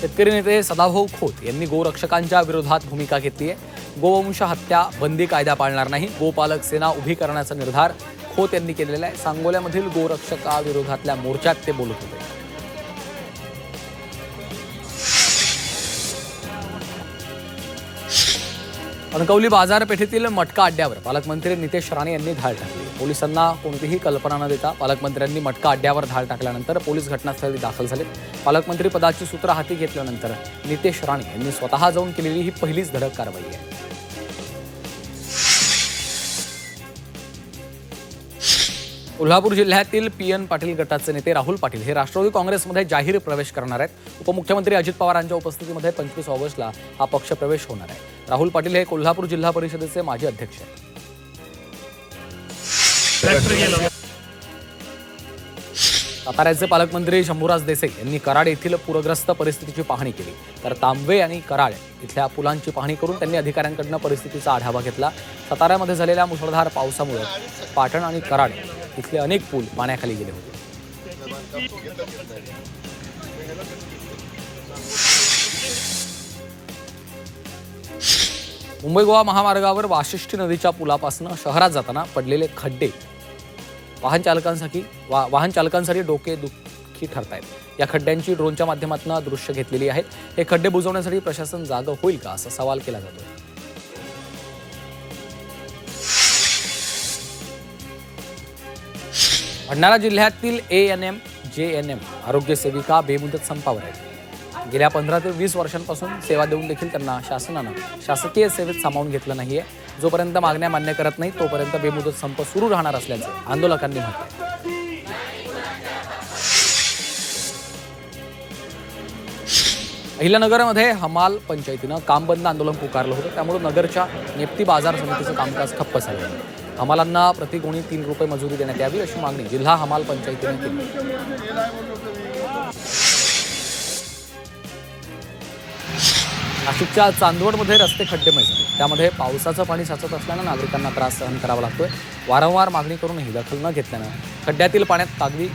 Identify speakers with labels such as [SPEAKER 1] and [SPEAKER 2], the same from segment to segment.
[SPEAKER 1] शेतकरी नेते सदाभाऊ खोत यांनी गोरक्षकांच्या विरोधात भूमिका घेतली आहे। गोवंश हत्या बंदी कायदा पाळणार नाही, गोपालक सेना उभी करण्याचा निर्धार खोत यांनी केलेला आहे। सांगोल्यामधील गोरक्षकाविरोधातल्या मोर्चात ते बोलत होते। कणकवली बाजारपेठेतील मटका अड्ड्यावर पालकमंत्री नितेश राणे यांनी धाड टाकली। पोलिसांना कोणतीही कल्पना न देता पालकमंत्र्यांनी मटका अड्ड्यावर धाड टाकल्यानंतर पोलीस घटनास्थळी दाखल झाले। पालकमंत्री पदाची सूत्र हाती घेतल्यानंतर नितेश राणे यांनी स्वतः जाऊन केलेली ही पहिलीच धडक कारवाई आहे। कोल्हापूर जिल्ह्यातील पी.एन. पाटील गटाचे नेते राहुल पाटील हे राष्ट्रवादी काँग्रेसमध्ये जाहीर प्रवेश करणार आहेत। उपमुख्यमंत्री अजित पवारांच्या उपस्थितीमध्ये 25 ऑगस्टला हा पक्ष प्रवेश होणार आहे। राहुल पाटील हे कोल्हापूर जिल्हा परिषदेचे माजी अध्यक्ष आहेत। साताऱ्याचे पालकमंत्री शंभूराज देसाई यांनी कराड येथील पूरग्रस्त परिस्थितीची पाहणी केली, तर तांबे आणि कराड इथल्या पुलांची पाहणी करून त्यांनी अधिकाऱ्यांकडून परिस्थितीचा आढावा घेतला। साताऱ्यामध्ये झालेल्या मुसळधार पावसामुळे पाटण आणि कराड इथले अनेक पूल पाण्याखाली गेले होते। मुंबई गोवा महामार्गावर वाशिष्ठी नदीच्या पुलापासून शहरात जाताना पडलेले खड्डे वाहन चालकांसाठी डोकेदुखी ठरतायत। या खड्ड्यांची ड्रोनच्या माध्यमातून दृश्य घेतलेली आहेत। हे खड्डे बुजवण्यासाठी प्रशासन जागं होईल का असा सवाल केला जातो। भंडारा जिल्ह्यातील ANM JNM आरोग्य सेविका बेमुदत संपावर आहेत। गेल्या 15 ते 20 वर्षांपासून सेवा देऊन देखील त्यांना शासनानं शासकीय सेवेत सामावून घेतलं नाहीये। जोपर्यंत मागण्या मान्य करत नाही तोपर्यंत बेमुदत संप सुरू राहणार असल्याचं आंदोलकांनी म्हटलंय। अहिल्यानगरमध्ये हमाल पंचायतीनं काम बंद आंदोलन पुकारलं होतं, त्यामुळे नगरच्या नेप्ती बाजार समितीचं कामकाज ठप्प झालं। हमालांना प्रति गोणी 3 रुपये मजुरी देण्यात यावी अशी मागणी जिल्हा हमाल पंचायतीने केली। नाशिकच्या चांदवडमध्ये रस्ते खड्डेमय झाले, त्यामध्ये पावसाचं पाणी साचत असल्यानं नागरिकांना त्रास सहन करावा लागतोय। वारंवार मागणी करूनही दखल न घेतल्यानं खड्ड्यातील पाण्यात कागदी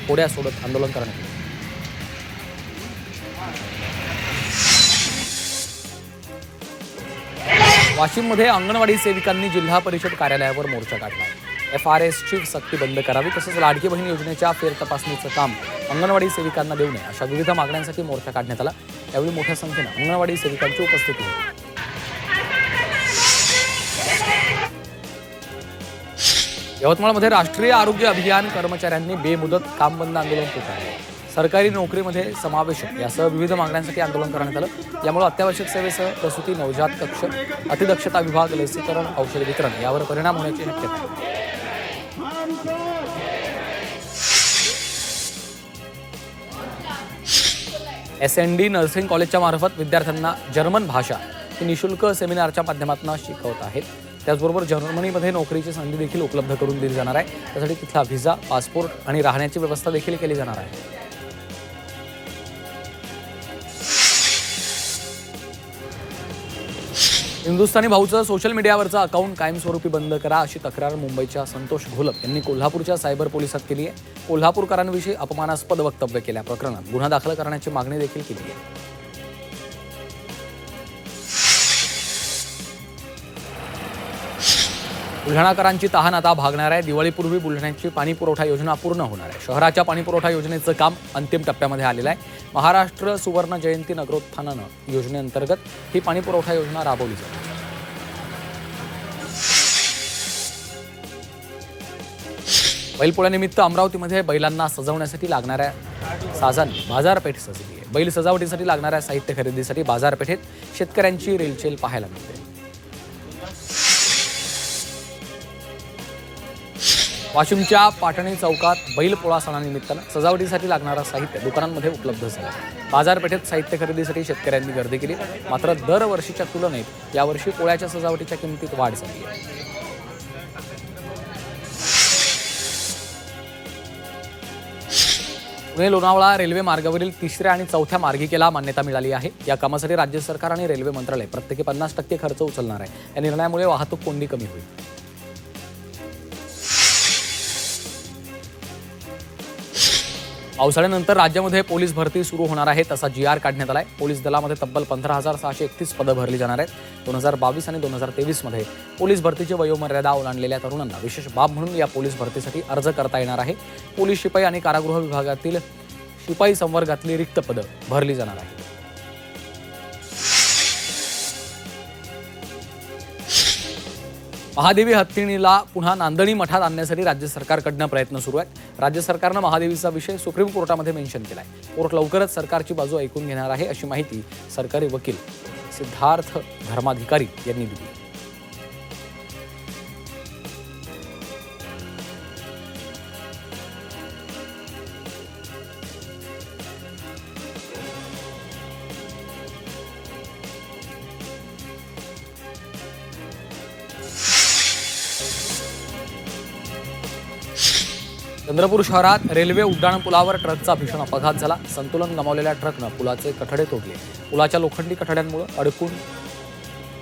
[SPEAKER 1] होड्या सोडत आंदोलन करण्यात आलं। वाशिममध्ये अंगणवाडी सेविकांनी जिल्हा परिषद कार्यालयावर मोर्चा काढला। FRSची सक्ती बंद करावी, तसंच लाडकी बहीण योजनेच्या फेरतपासणीचं काम अंगणवाडी सेविकांना देऊ नये अशा विविध मागण्यांसाठी मोर्चा काढण्यात आला। यावेळी मोठ्या संख्येनं अंगणवाडी सेविकांची उपस्थिती होती। यवतमाळमध्ये राष्ट्रीय आरोग्य अभियान कर्मचाऱ्यांनी बेमुदत काम बंद आंदोलन पुकारले। सरकारी नोकरीमध्ये समावेशक यासह विविध मागण्यांसाठी आंदोलन करण्यात आलं। यामुळे अत्यावश्यक सेवेसह प्रसूती, नवजात कक्ष, अतिदक्षता विभाग, लसीकरण, औषध वितरण यावर परिणाम होण्याची शक्यता आहे। SND नर्सिंग कॉलेजच्या मार्फत विद्यार्थ्यांना जर्मन भाषा ही निशुल्क सेमिनारच्या माध्यमातून शिकवत आहेत। त्याचबरोबर जर्मनीमध्ये नोकरीची संधी देखील उपलब्ध करून दिली जाणार आहे। त्यासाठी तिथला व्हिसा, पासपोर्ट आणि राहण्याची व्यवस्था देखील केली जाणार आहे। हिंदुस्थानी भाऊचं सोशल मीडियावरचं अकाउंट कायमस्वरूपी बंद करा अशी तक्रार मुंबईच्या संतोष घोलप यांनी कोल्हापूरच्या सायबर पोलिसात केली आहे। कोल्हापूरकरांविषयी अपमानास्पद वक्तव्य केल्या प्रकरणात गुन्हा दाखल करण्याची मागणी देखील केली आहे। बुलढाणाकरांची तहान आता भागणार आहे। दिवाळीपूर्वी बुलढाण्याची पाणीपुरवठा योजना पूर्ण होणार आहे। शहराच्या पाणीपुरवठा योजनेचं काम अंतिम टप्प्यामध्ये आलेलं आहे। महाराष्ट्र सुवर्ण जयंती नगरोत्थानानं योजनेअंतर्गत ही पाणीपुरवठा योजना राबवली जाते। बैलपोळ्यानिमित्त अमरावतीमध्ये बैलांना सजवण्यासाठी लागणाऱ्या साजांनी बाजारपेठ सजली आहे। बैल सजावटीसाठी लागणाऱ्या साहित्य खरेदीसाठी बाजारपेठेत शेतकऱ्यांची रेलचेल पाहायला मिळते। वाशिमच्या पाटणी चौकात बैलपोळा सणानिमित्तानं सजावटीसाठी लागणारं साहित्य दुकानांमध्ये उपलब्ध झालं। बाजारपेठेत साहित्य खरेदीसाठी शेतकऱ्यांनी गर्दी केली, मात्र दरवर्षीच्या तुलनेत यावर्षी पोळ्याच्या सजावटीच्या किमतीत वाढ झाली आहे। पुणे लोणावळा रेल्वे मार्गावरील 3ऱ्या आणि 4थ्या मार्गिकेला मान्यता मिळाली आहे। या कामासाठी राज्य सरकार आणि रेल्वे मंत्रालय प्रत्येकी 50% खर्च उचलणार आहे। या निर्णयामुळे वाहतूक कोंडी कमी होईल। पावसाळ्यानंतर राज्यामध्ये पोलीस भरती सुरू होणार आहे तसा GR काढण्यात आलाय. पोलीस दलामध्ये तब्बल 15,631 पदं भरली जाणार आहेत. 2022 आणि 2023 मध्ये पोलीस भरतीची वयोमर्यादा ओलांडलेल्या तरुणांना विशेष बाब म्हणून या पोलीस भरतीसाठी अर्ज करता येणार आहे. पोलीस शिपाई आणि कारागृह विभागातील शिपाई संवर्गातली रिक्त पदं भरली जाणार आहेत. महादेवी हत्तीणीला पुन्हा नांदणी मठात आणण्यासाठी राज्य सरकारकडनं प्रयत्न सुरू आहेत. राज्य सरकारनं महादेवीचा विषय सुप्रीम कोर्टामध्ये मेन्शन केलाय. कोर्ट लवकरच सरकारची बाजू ऐकून घेणार आहे अशी माहिती सरकारी वकील सिद्धार्थ धर्माधिकारी यांनी दिली. चंद्रपूर शहरात रेल्वे उड्डाणपुलावर ट्रकचा भीषण अपघात झाला. संतुलन गमावलेल्या ट्रकनं पुलाचे कठडे तोडले. पुलाच्या लोखंडी कठड्यांमुळे अडकून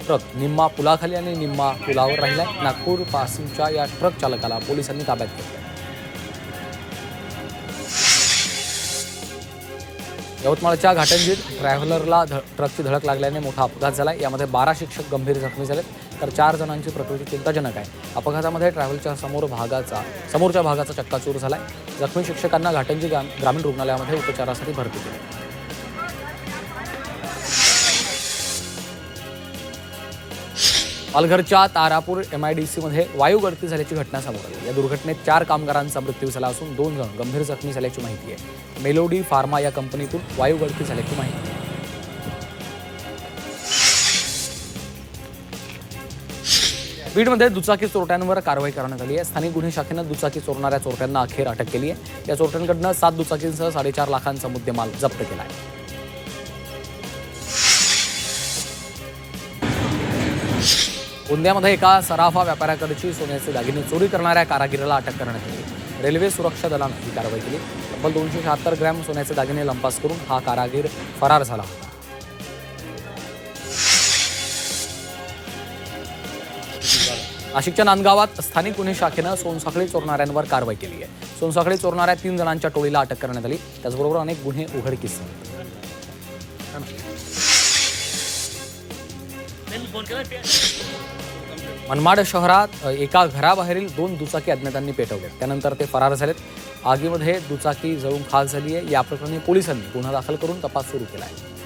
[SPEAKER 1] ट्रक निम्मा पुलाखाली आणि निम्मा पुलावर राहिलाय. नागपूर पासिंगच्या या ट्रक चालकाला पोलिसांनी ताब्यात घेतलं. यवतमाळच्या घाटंजीत ट्रॅव्हलरला ट्रकची धडक लागल्याने मोठा अपघात झाला. यामध्ये 12 शिक्षक गंभीर जखमी झालेत तर 4 जणांची प्रकृती चिंताजनक आहे. अपघातामध्ये ट्रॅव्हलच्या समोरच्या भागाचा चक्काचूर झालाय. जखमी शिक्षकांना घाटंजी ग्रामीण रुग्णालयामध्ये उपचारासाठी भरती केले. पालघरच्या तारापूर MIDC मध्ये वायू गळती झाल्याची घटना समोर आली. या दुर्घटनेत 4 कामगारांचा मृत्यू झाला असून 2 जण गंभीर जखमी झाल्याची माहिती आहे. मेलोडी फार्मा या कंपनीतून वायू गळती झाल्याची माहिती आहे. बीडमध्ये दुचाकी चोरट्यांवर कारवाई करण्यात आली आहे. स्थानिक गुन्हे शाखेनं दुचाकी चोरणाऱ्या चोरट्यांना अखेर अटक केली आहे. या चोरट्यांकडनं 7 दुचाकींसह 4.5 लाखांचा मुद्देमाल जप्त केला आहे. गोंदियामध्ये एका सराफा व्यापाऱ्याकडची सोन्याचे दागिने चोरी करणाऱ्या कारागिराला अटक करण्यात आली. रेल्वे सुरक्षा दलानं ही कारवाई केली. तब्बल 276 ग्रॅम सोन्याचे दागिने लंपास करून हा कारागीर फरार झाला होता. नाशिकच्या नांदगावात स्थानिक गुन्हे शाखेनं सोनसाखळी चोरणाऱ्यांवर कारवाई केली आहे. सोनसाखळी चोरणाऱ्या 3 जणांच्या टोळीला अटक करण्यात आली. त्याचबरोबर अनेक गुन्हे उघडकीस आले. मनमाड शहरात एका घराबाहेरील 2 दुचाकी अज्ञातांनी पेटवल्या. त्यानंतर ते फरार झालेत. आगीमध्ये दुचाकी जळून खाक झाली आहे. या प्रकरणी पोलिसांनी गुन्हा दाखल करून तपास सुरू केला आहे.